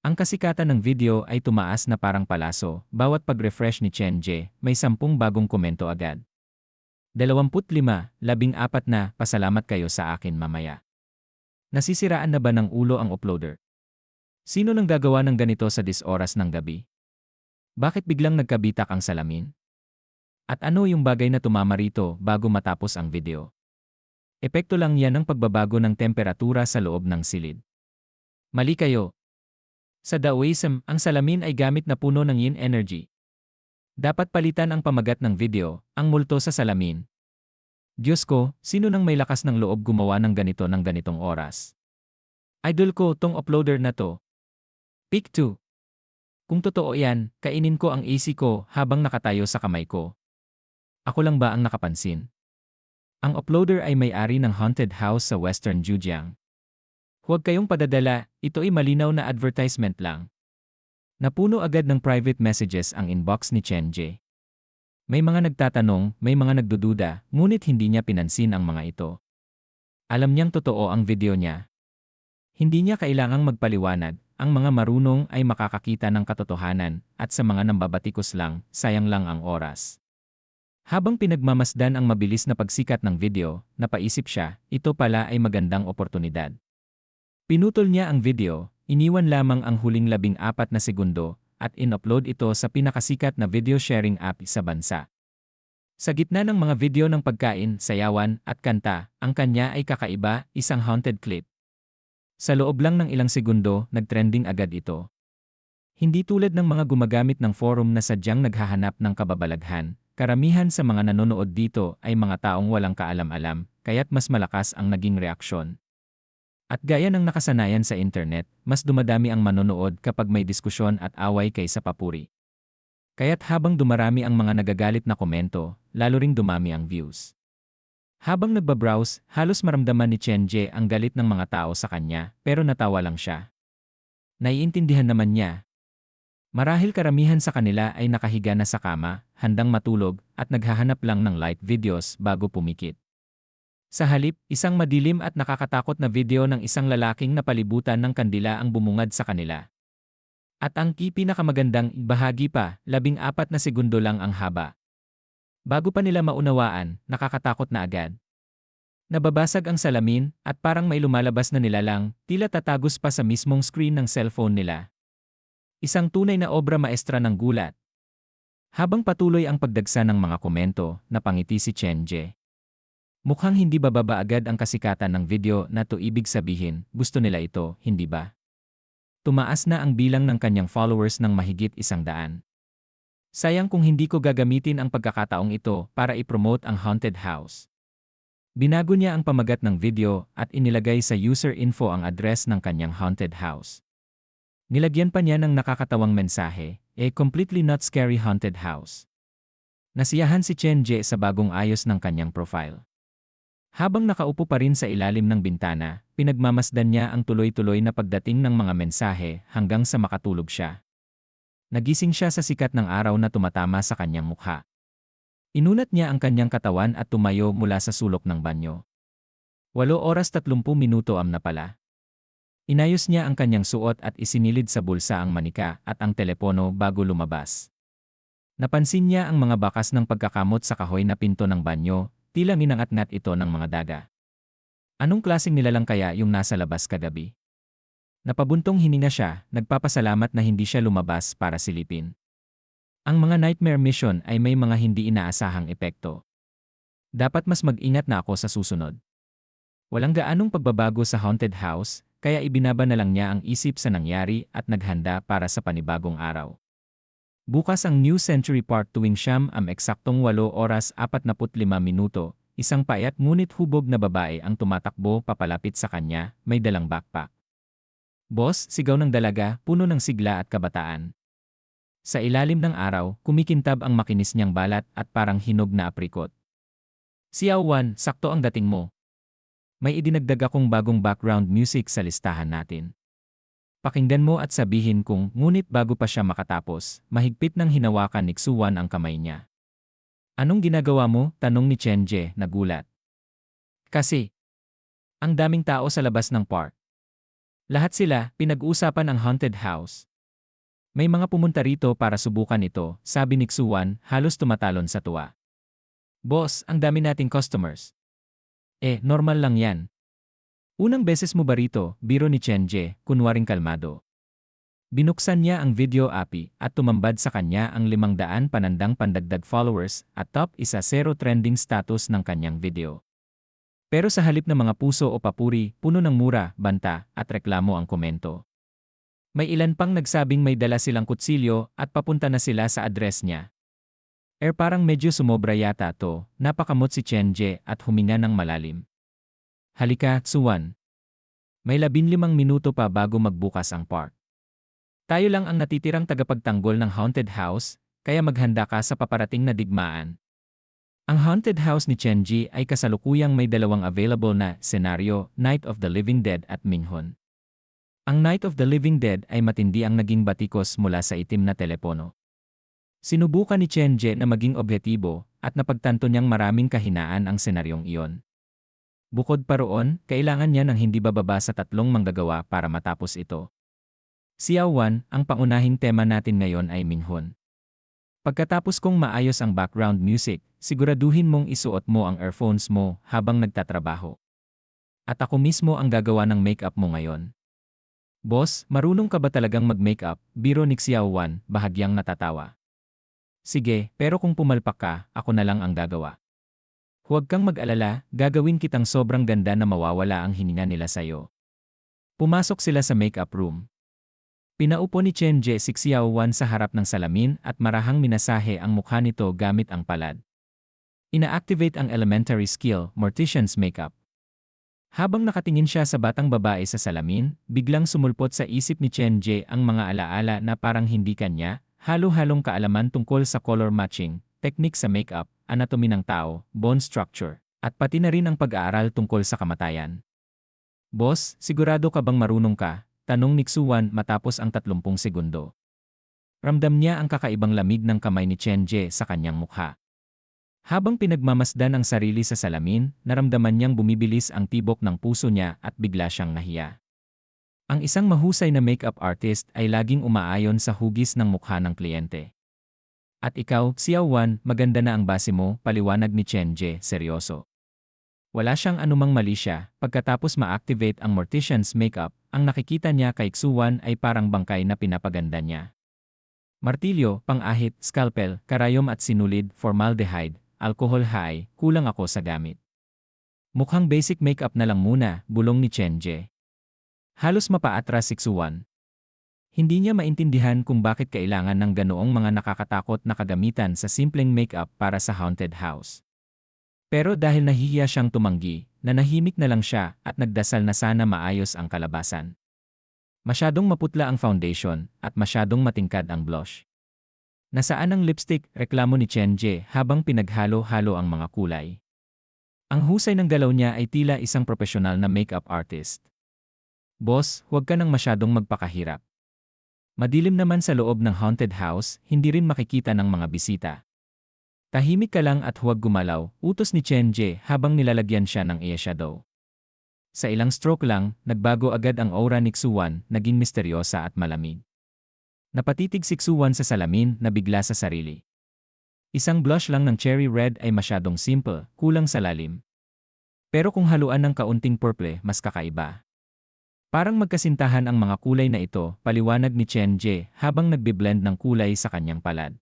Ang kasikatan ng video ay tumaas na parang palaso, bawat pag-refresh ni Chenje, may 10 bagong komento agad. 25, 14 na, pasalamat kayo sa akin mamaya. Nasisiraan na ba ng ulo ang uploader? Sino nang gagawa ng ganito sa 10 oras ng gabi? Bakit biglang nagkabitak ang salamin? At ano yung bagay na tumama rito bago matapos ang video? Epekto lang yan ng pagbabago ng temperatura sa loob ng silid. Mali kayo. Sa Taoism, ang salamin ay gamit na puno ng yin energy. Dapat palitan ang pamagat ng video, ang multo sa salamin. Diyos ko, sino nang may lakas ng loob gumawa ng ganitong oras? Idol ko tong uploader na to. Pick 2. Kung totoo yan, kainin ko ang AC ko habang nakatayo sa kamay ko. Ako lang ba ang nakapansin? Ang uploader ay may-ari ng haunted house sa Western Zhejiang. Huwag kayong padadala, ito ay malinaw na advertisement lang. Napuno agad ng private messages ang inbox ni Chenje. May mga nagtatanong, may mga nagdududa, ngunit hindi niya pinansin ang mga ito. Alam niyang totoo ang video niya. Hindi niya kailangang magpaliwanag, ang mga marunong ay makakakita ng katotohanan, at sa mga nambabatikos lang, sayang lang ang oras. Habang pinagmamasdan ang mabilis na pagsikat ng video, napaisip siya, ito pala ay magandang oportunidad. Pinutol niya ang video, iniwan lamang ang huling 14 na segundo, at in-upload ito sa pinakasikat na video sharing app sa bansa. Sa gitna ng mga video ng pagkain, sayawan, at kanta, ang kanya ay kakaiba, isang haunted clip. Sa loob lang ng ilang segundo, nag-trending agad ito. Hindi tulad ng mga gumagamit ng forum na sadyang naghahanap ng kababalaghan, karamihan sa mga nanonood dito ay mga taong walang kaalam-alam, kaya't mas malakas ang naging reaksyon. At gaya ng nakasanayan sa internet, mas dumadami ang manonood kapag may diskusyon at away kaysa papuri. Kaya't habang dumarami ang mga nagagalit na komento, lalo ring dumami ang views. Habang nagbabrowse, halos maramdaman ni Chenje ang galit ng mga tao sa kanya, pero natawa lang siya. Naiintindihan naman niya. Marahil karamihan sa kanila ay nakahiga na sa kama, handang matulog, at naghahanap lang ng light videos bago pumikit. Sa halip, isang madilim at nakakatakot na video ng isang lalaking napalibutan ng kandila ang bumungad sa kanila. At ang pinakamagandang bahagi pa, 14 na segundo lang ang haba. Bago pa nila maunawaan, nakakatakot na agad. Nababasag ang salamin, at parang may lumalabas na nilalang, tila tatagos pa sa mismong screen ng cellphone nila. Isang tunay na obra maestra ng gulat. Habang patuloy ang pagdagsa ng mga komento, napangiti si Chenje. Mukhang hindi bababa agad ang kasikatan ng video na to, ibig sabihin, gusto nila ito, hindi ba? Tumaas na ang bilang ng kanyang followers ng mahigit 100. Sayang kung hindi ko gagamitin ang pagkakataong ito para i-promote ang haunted house. Binago niya ang pamagat ng video at inilagay sa user info ang address ng kanyang haunted house. Nilagyan pa niya ng nakakatawang mensahe, "A completely not scary haunted house." Nasiyahan si Chen Jie sa bagong ayos ng kanyang profile. Habang nakaupo pa rin sa ilalim ng bintana, pinagmamasdan niya ang tuloy-tuloy na pagdating ng mga mensahe hanggang sa makatulog siya. Nagising siya sa sikat ng araw na tumatama sa kanyang mukha. Inunat niya ang kanyang katawan at tumayo mula sa sulok ng banyo. 8:30 na pala. Inayos niya ang kanyang suot at isinilid sa bulsa ang manika at ang telepono bago lumabas. Napansin niya ang mga bakas ng pagkakamot sa kahoy na pinto ng banyo, tila minangat-ngat ito ng mga daga. Anong klaseng nilalang kaya yung nasa labas kagabi? Napabuntong hininga siya, nagpapasalamat na hindi siya lumabas para silipin. Ang mga nightmare mission ay may mga hindi inaasahang epekto. Dapat mas mag-ingat na ako sa susunod. Walang gaanong pagbabago sa haunted house, kaya ibinaba na lang niya ang isip sa nangyari at naghanda para sa panibagong araw. Bukas ang New Century Park tuwing siyam eksaktong 8:45, isang payat ngunit hubog na babae ang tumatakbo papalapit sa kanya, may dalang backpack. "Boss," sigaw ng dalaga, puno ng sigla at kabataan. Sa ilalim ng araw, kumikintab ang makinis niyang balat at parang hinog na aprikot. "Xiao Wan, sakto ang dating mo. May idinagdag akong bagong background music sa listahan natin. Pakinggan mo at sabihin kung," ngunit bago pa siya makatapos, mahigpit ng hinawakan ni Xuan ang kamay niya. "Anong ginagawa mo?" tanong ni Chen Jie, nagulat. "Kasi, ang daming tao sa labas ng park. Lahat sila, pinag-uusapan ang haunted house. May mga pumunta rito para subukan ito," sabi ni Xuan, halos tumatalon sa tuwa. "Boss, ang dami nating customers." Normal lang yan. "Unang beses mo ba rito?" biro ni Chen Jie, kunwaring kalmado. Binuksan niya ang video API at tumambad sa kanya ang 500 panandang pandagdag followers at top 10 trending status ng kanyang video. Pero sa halip ng mga puso o papuri, puno ng mura, banta, at reklamo ang komento. May ilan pang nagsabing may dala silang kutsilyo at papunta na sila sa address niya. Parang medyo sumobra yata to, napakamot si Chen Jie at huminga ng malalim. "Halika, Xuan. May 15 minuto pa bago magbukas ang park. Tayo lang ang natitirang tagapagtanggol ng haunted house, kaya maghanda ka sa paparating na digmaan." Ang haunted house ni Chen Jie ay kasalukuyang may dalawang available na senaryo, Night of the Living Dead at Minhon. Ang Night of the Living Dead ay matindi ang naging batikos mula sa itim na telepono. Sinubukan ni Chen Jie na maging objektibo at napagtanto niyang maraming kahinaan ang senaryong iyon. Bukod pa roon, kailangan niya ng hindi bababa sa 3 manggagawa para matapos ito. "Xiao Wan, ang pangunahing tema natin ngayon ay Minhon. Pagkatapos kong maayos ang background music, siguraduhin mong isuot mo ang earphones mo habang nagtatrabaho. At ako mismo ang gagawa ng makeup mo ngayon." "Boss, marunong ka ba talagang mag-makeup?" biro ni Xiao Wan, bahagyang natatawa. "Sige, pero kung pumalpak ka, ako na lang ang gagawa. Huwag kang mag-alala, gagawin kitang sobrang ganda na mawawala ang hininga nila sa'yo." Pumasok sila sa makeup room. Pinaupo ni Chen Jie si Xiao Wan sa harap ng salamin at marahang minasahe ang mukha nito gamit ang palad. Ina-activate ang elementary skill, Mortician's Makeup. Habang nakatingin siya sa batang babae sa salamin, biglang sumulpot sa isip ni Chen Jie ang mga alaala na parang hindi kanya, halo-halong kaalaman tungkol sa color matching, teknik sa makeup, anatomy ng tao, bone structure, at pati na rin ang pag-aaral tungkol sa kamatayan. "Boss, sigurado ka bang marunong ka?" tanong ni Xuan matapos ang 30 segundo. Ramdam niya ang kakaibang lamig ng kamay ni Chen Jie sa kanyang mukha. Habang pinagmamasdan ang sarili sa salamin, naramdaman niyang bumibilis ang tibok ng puso niya at bigla siyang nahiya. Ang isang mahusay na makeup artist ay laging umaayon sa hugis ng mukha ng kliyente. "At ikaw, Xiao Wan, maganda na ang base mo," paliwanag ni Chen Jie, seryoso. Wala siyang anumang mali siya, pagkatapos ma-activate ang Mortician's Makeup, ang nakikita niya kay Xuan ay parang bangkay na pinapaganda niya. Martilyo, pang-ahit, scalpel, karayom at sinulid, formaldehyde, alcohol high, kulang ako sa gamit. "Mukhang basic makeup na lang muna," bulong ni Chen Jie. Halos mapaatras si Xuan. Hindi niya maintindihan kung bakit kailangan ng ganoong mga nakakatakot na kagamitan sa simpleng makeup para sa haunted house. Pero dahil nahihiya siyang tumanggi, nanahimik na lang siya at nagdasal na sana maayos ang kalabasan. Masyadong maputla ang foundation at masyadong matingkad ang blush. Nasaan ang lipstick? Reklamo ni Chenje habang pinaghalo-halo ang mga kulay. Ang husay ng galaw niya ay tila isang profesional na makeup artist. Boss, huwag ka nang masyadong magpakahirap. Madilim naman sa loob ng haunted house, hindi rin makikita ng mga bisita. Tahimik ka lang at huwag gumalaw, utos ni Chenje habang nilalagyan siya ng eyeshadow. Sa ilang stroke lang, nagbago agad ang aura ni Xuan, naging misteryosa at malamig. Napatitig si Xuan sa salamin na bigla sa sarili. Isang blush lang ng cherry red ay masyadong simple, kulang sa lalim. Pero kung haluan ng kaunting purple, mas kakaiba. Parang magkasintahan ang mga kulay na ito, paliwanag ni Chenje habang nagbiblend ng kulay sa kanyang palad.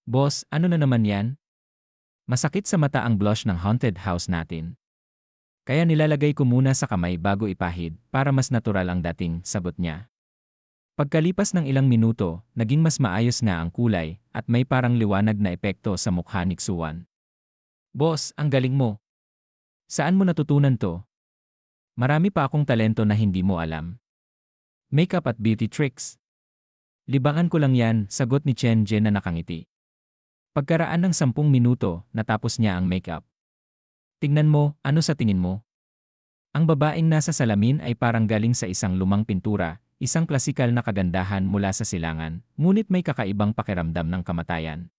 Boss, ano na naman yan? Masakit sa mata ang blush ng haunted house natin. Kaya nilalagay ko muna sa kamay bago ipahid para mas natural ang dating, sagot niya. Pagkalipas ng ilang minuto, naging mas maayos na ang kulay at may parang liwanag na epekto sa mukha ni Xuan. Boss, ang galing mo. Saan mo natutunan to? Marami pa akong talento na hindi mo alam. Makeup at beauty tricks. Libangan ko lang yan, sagot ni Chenje na nakangiti. Pagkaraan ng 10 minuto, natapos niya ang makeup. Tingnan mo, ano sa tingin mo? Ang babaeng nasa salamin ay parang galing sa isang lumang pintura, isang klasikal na kagandahan mula sa silangan, ngunit may kakaibang pakiramdam ng kamatayan.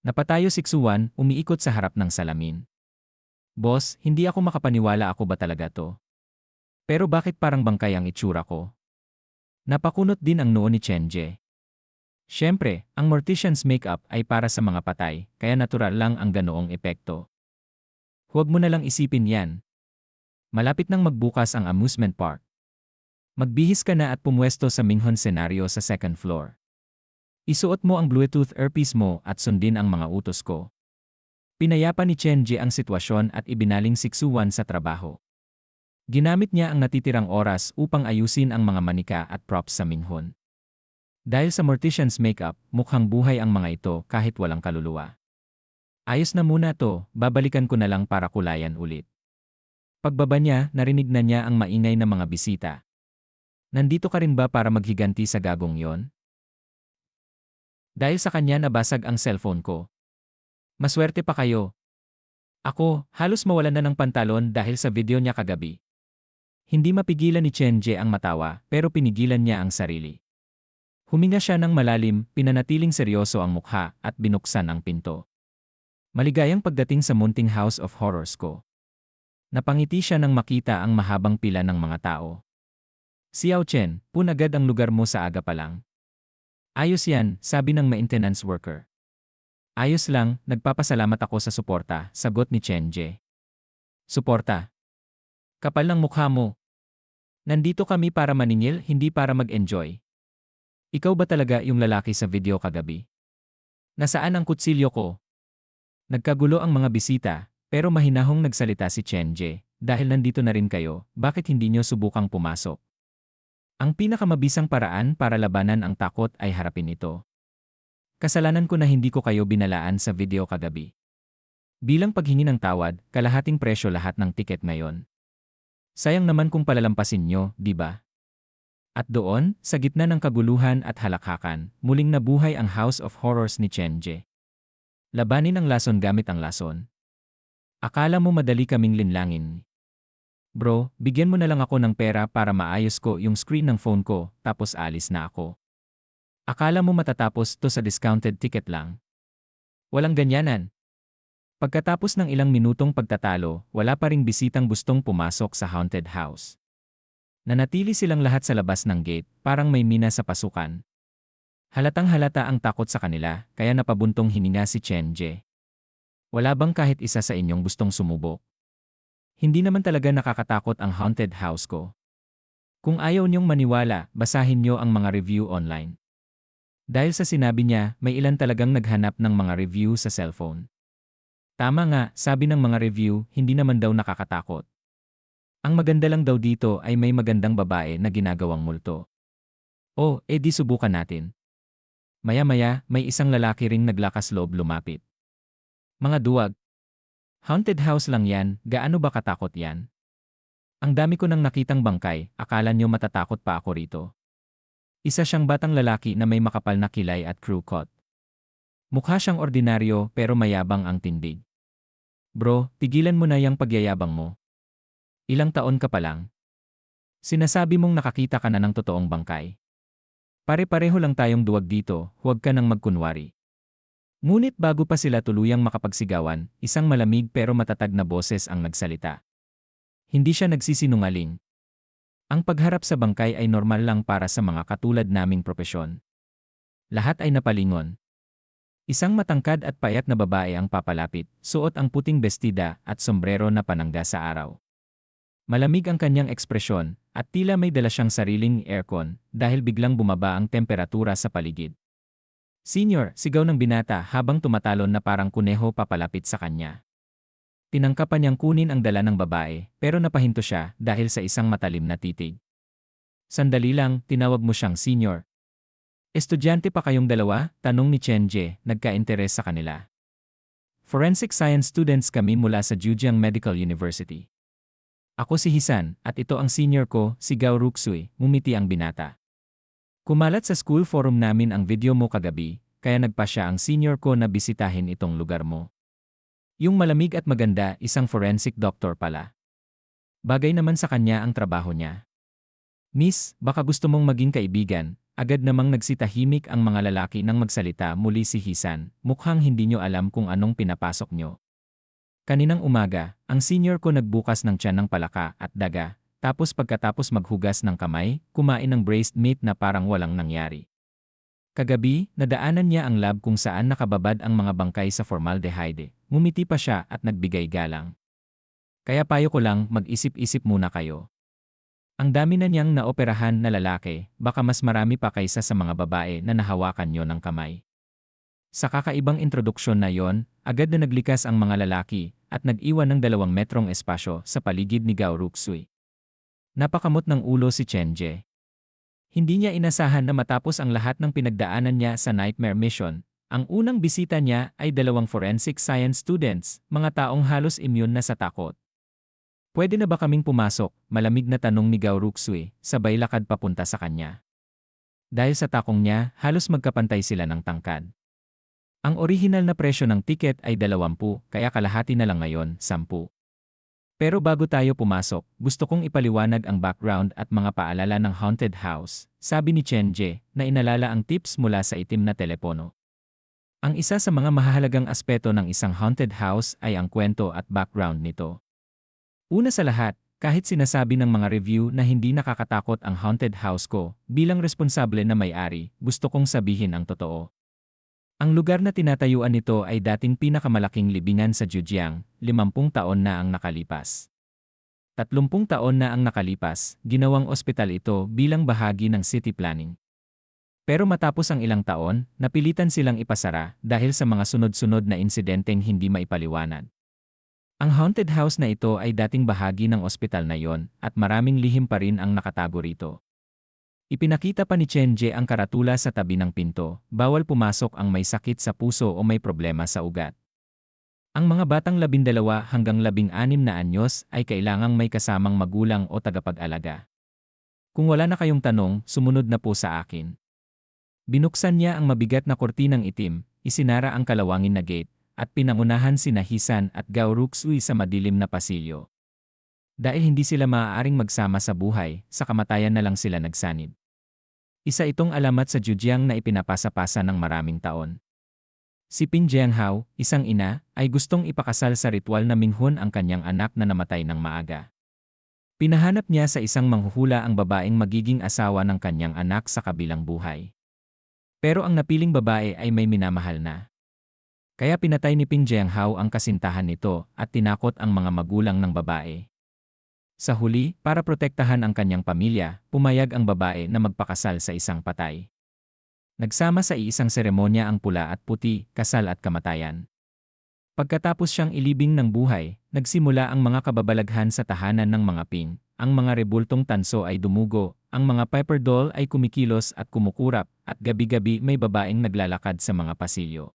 Napatayo si Xuan, umiikot sa harap ng salamin. Boss, hindi ako makapaniwala, ako ba talaga to? Pero bakit parang bangkay ang itsura ko? Napakunot din ang noo ni Chenje. Siyempre, ang mortician's makeup ay para sa mga patay, kaya natural lang ang ganoong epekto. Huwag mo na lang isipin yan. Malapit nang magbukas ang amusement park. Magbihis ka na at pumwesto sa Minghon Scenario sa second floor. Isuot mo ang Bluetooth earpiece mo at sundin ang mga utos ko. Pinayapa ni Chenje ang sitwasyon at ibinaling si Xuan sa trabaho. Ginamit niya ang natitirang oras upang ayusin ang mga manika at props sa Minghon. Dahil sa mortician's makeup, mukhang buhay ang mga ito kahit walang kaluluwa. Ayos na muna to, babalikan ko na lang para kulayan ulit. Pagbaba niya, narinig na niya ang maingay na mga bisita. Nandito ka rin ba para maghiganti sa gagong yon? Dahil sa kanya nabasag ang cellphone ko. Maswerte pa kayo. Ako, halos mawalan na ng pantalon dahil sa video niya kagabi. Hindi mapigilan ni Chenje ang matawa pero pinigilan niya ang sarili. Huminga siya ng malalim, pinanatiling seryoso ang mukha at binuksan ang pinto. Maligayang pagdating sa munting House of Horrors ko. Napangiti siya nang makita ang mahabang pila ng mga tao. Xiao Chen, punagad ang lugar mo sa aga pa lang. Ayos yan, sabi ng maintenance worker. Ayos lang, nagpapasalamat ako sa suporta, sagot ni Chenje. Suporta? Kapal ng mukha mo. Nandito kami para maningil, hindi para mag-enjoy. Ikaw ba talaga yung lalaki sa video kagabi? Nasaan ang kutsilyo ko? Nagkagulo ang mga bisita, pero mahinahong nagsalita si Chenje, dahil nandito na rin kayo, bakit hindi nyo subukang pumasok? Ang pinakamabisang paraan para labanan ang takot ay harapin ito. Kasalanan ko na hindi ko kayo binalaan sa video kagabi. Bilang paghingi ng tawad, kalahating presyo lahat ng tiket ngayon. Sayang naman kung palalampasin nyo, di ba? At doon, sa gitna ng kaguluhan at halakhakan, muling nabuhay ang House of Horrors ni Chenje. Labanin ang lason gamit ang lason. Akala mo madali kaming linlangin. Bro, bigyan mo na lang ako ng pera para maayos ko yung screen ng phone ko, tapos alis na ako. Akala mo matatapos to sa discounted ticket lang? Walang ganyanan. Pagkatapos ng ilang minutong pagtatalo, wala pa ring bisitang gustong pumasok sa haunted house. Nanatili silang lahat sa labas ng gate, parang may mina sa pasukan. Halatang halata ang takot sa kanila, kaya napabuntong hininga si Chenje. Wala bang kahit isa sa inyong gustong sumubok? Hindi naman talaga nakakatakot ang haunted house ko. Kung ayaw niyong maniwala, basahin niyo ang mga review online. Dahil sa sinabi niya, may ilan talagang naghanap ng mga review sa cellphone. Tama nga, sabi ng mga review, hindi naman daw nakakatakot. Ang maganda lang daw dito ay may magandang babae na ginagawang multo. Oh, di subukan natin. Maya-maya, may isang lalaki ring naglakas loob lumapit. Mga duwag. Haunted house lang yan, gaano ba katakot yan? Ang dami ko nang nakitang bangkay, akala nyo matatakot pa ako rito. Isa siyang batang lalaki na may makapal na kilay at crew cut. Mukha siyang ordinaryo pero mayabang ang tindig. Bro, tigilan mo na yung pagyayabang mo. Ilang taon ka pa lang. Sinasabi mong nakakita ka na ng totoong bangkay. Pare-pareho lang tayong duwag dito, huwag ka nang magkunwari. Ngunit bago pa sila tuluyang makapagsigawan, isang malamig pero matatag na boses ang nagsalita. Hindi siya nagsisinungaling. Ang pagharap sa bangkay ay normal lang para sa mga katulad naming propesyon. Lahat ay napalingon. Isang matangkad at payat na babae ang papalapit, suot ang puting bestida at sombrero na panangga sa araw. Malamig ang kanyang ekspresyon, at tila may dala siyang sariling aircon dahil biglang bumaba ang temperatura sa paligid. Senior, sigaw ng binata habang tumatalon na parang kuneho papalapit sa kanya. Tinangkapan niyang kunin ang dala ng babae pero napahinto siya dahil sa isang matalim na titig. Sandali lang, tinawag mo siyang senior. Estudyante pa kayong dalawa? Tanong ni Chenje, nagka-interes sa kanila. Forensic science students kami mula sa Zhejiang Medical University. Ako si Hisan, at ito ang senior ko, si Gao Ruxui, ngumiti ang binata. Kumalat sa school forum namin ang video mo kagabi, kaya nagpa siya ang senior ko na bisitahin itong lugar mo. Yung malamig at maganda, isang forensic doctor pala. Bagay naman sa kanya ang trabaho niya. Miss, baka gusto mong maging kaibigan, agad namang nagsitahimik ang mga lalaki nang magsalita muli si Hisan, mukhang hindi nyo alam kung anong pinapasok nyo. Kaninang umaga, ang senior ko nagbukas ng tiyan ng palaka at daga, tapos pagkatapos maghugas ng kamay, kumain ng braised meat na parang walang nangyari. Kagabi, nadaanan niya ang lab kung saan nakababad ang mga bangkay sa formaldehyde. Ngumiti pa siya at nagbigay galang. Kaya payo ko lang, mag-isip-isip muna kayo. Ang dami na niyang naoperahan na lalaki, baka mas marami pa kaysa sa mga babae na nahawakan niyo ng kamay. Sa kakaibang introduksyon na yon, agad na naglikas ang mga lalaki at nag-iwan ng 2 metrong espasyo sa paligid ni Gao Ruxui. Napakamot ng ulo si Chenje. Hindi niya inasahan na matapos ang lahat ng pinagdaanan niya sa Nightmare Mission, ang unang bisita niya ay 2 forensic science students, mga taong halos immune na sa takot. Pwede na ba kaming pumasok? Malamig na tanong ni Gao Ruxui, sabay lakad papunta sa kanya. Dahil sa takong niya, halos magkapantay sila ng tangkad. Ang orihinal na presyo ng tiket ay 20, kaya kalahati na lang ngayon, 10. Pero bago tayo pumasok, gusto kong ipaliwanag ang background at mga paalala ng haunted house, sabi ni Chenje, na inalala ang tips mula sa itim na telepono. Ang isa sa mga mahahalagang aspeto ng isang haunted house ay ang kwento at background nito. Una sa lahat, kahit sinasabi ng mga review na hindi nakakatakot ang haunted house ko, bilang responsable na may-ari, gusto kong sabihin ang totoo. Ang lugar na tinatayuan nito ay dating pinakamalaking libingan sa Zhejiang, 50 taon na ang nakalipas. 30 taon na ang nakalipas, ginawang ospital ito bilang bahagi ng city planning. Pero matapos ang ilang taon, napilitan silang ipasara dahil sa mga sunod-sunod na insidenteng hindi maipaliwanag. Ang haunted house na ito ay dating bahagi ng ospital na yon at maraming lihim pa rin ang nakatago rito. Ipinakita pa ni Chenje ang karatula sa tabi ng pinto, bawal pumasok ang may sakit sa puso o may problema sa ugat. Ang mga batang 12 hanggang 16 na anyos ay kailangang may kasamang magulang o tagapag-alaga. Kung wala na kayong tanong, sumunod na po sa akin. Binuksan niya ang mabigat na kortinang itim, isinara ang kalawangin na gate, at pinangunahan sina Hisan at Gao Ruxui sa madilim na pasilyo. Dahil hindi sila maaaring magsama sa buhay, sa kamatayan na lang sila nagsanib. Isa itong alamat sa Zhejiang na ipinapasa-pasa ng maraming taon. Si Pin Jianghao, isang ina, ay gustong ipakasal sa ritual na minghun ang kanyang anak na namatay ng maaga. Pinahanap niya sa isang manghuhula ang babaeng magiging asawa ng kanyang anak sa kabilang buhay. Pero ang napiling babae ay may minamahal na. Kaya pinatay ni Pin Jianghao ang kasintahan nito at tinakot ang mga magulang ng babae. Sa huli, para protektahan ang kanyang pamilya, pumayag ang babae na magpakasal sa isang patay. Nagsama sa iisang seremonya ang pula at puti, kasal at kamatayan. Pagkatapos siyang ilibing ng buhay, nagsimula ang mga kababalaghan sa tahanan ng mga Ping, ang mga rebultong tanso ay dumugo, ang mga Piper doll ay kumikilos at kumukurap, at gabi-gabi may babaeng naglalakad sa mga pasilyo.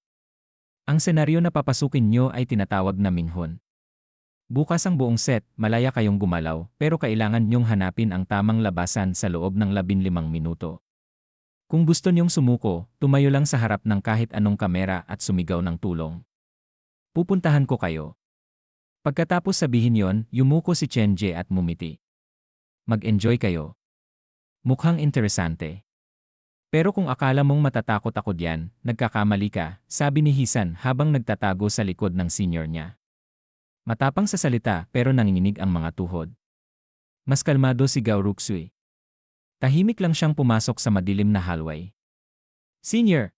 Ang senaryo na papasukin nyo ay tinatawag na minhon. Bukas ang buong set, malaya kayong gumalaw, pero kailangan nyong hanapin ang tamang labasan sa loob ng 15 minuto. Kung gusto nyong sumuko, tumayo lang sa harap ng kahit anong kamera at sumigaw ng tulong. Pupuntahan ko kayo. Pagkatapos sabihin yon, yumuko si Chenje at mumiti. Mag-enjoy kayo. Mukhang interesante. Pero kung akala mong matatakot ako diyan, nagkakamali ka, sabi ni Hisan habang nagtatago sa likod ng senior niya. Matapang sa salita pero nanginginig ang mga tuhod. Mas kalmado si Gao Ruksui. Tahimik lang siyang pumasok sa madilim na hallway. Senior!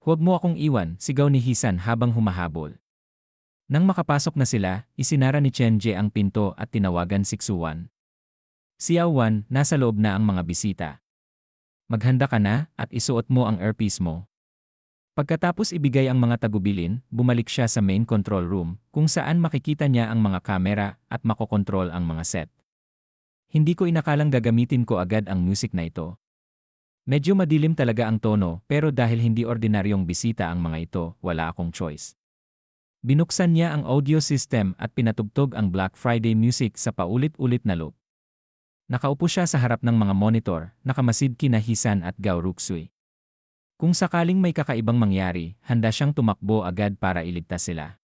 Huwag mo akong iwan, sigaw ni Hisan habang humahabol. Nang makapasok na sila, isinara ni Chenje ang pinto at tinawagan si Xuan. Xiaowan, nasa loob na ang mga bisita. Maghanda ka na at isuot mo ang earpiece mo. Pagkatapos ibigay ang mga tagubilin, bumalik siya sa main control room, kung saan makikita niya ang mga kamera at makokontrol ang mga set. Hindi ko inakalang gagamitin ko agad ang music na ito. Medyo madilim talaga ang tono, pero dahil hindi ordinaryong bisita ang mga ito, wala akong choice. Binuksan niya ang audio system at pinatugtog ang Black Friday music sa paulit-ulit na loop. Nakaupo siya sa harap ng mga monitor, nakamasid kina Hisan at Gao Ruksui. Kung sakaling may kakaibang mangyari, handa siyang tumakbo agad para iligtas sila.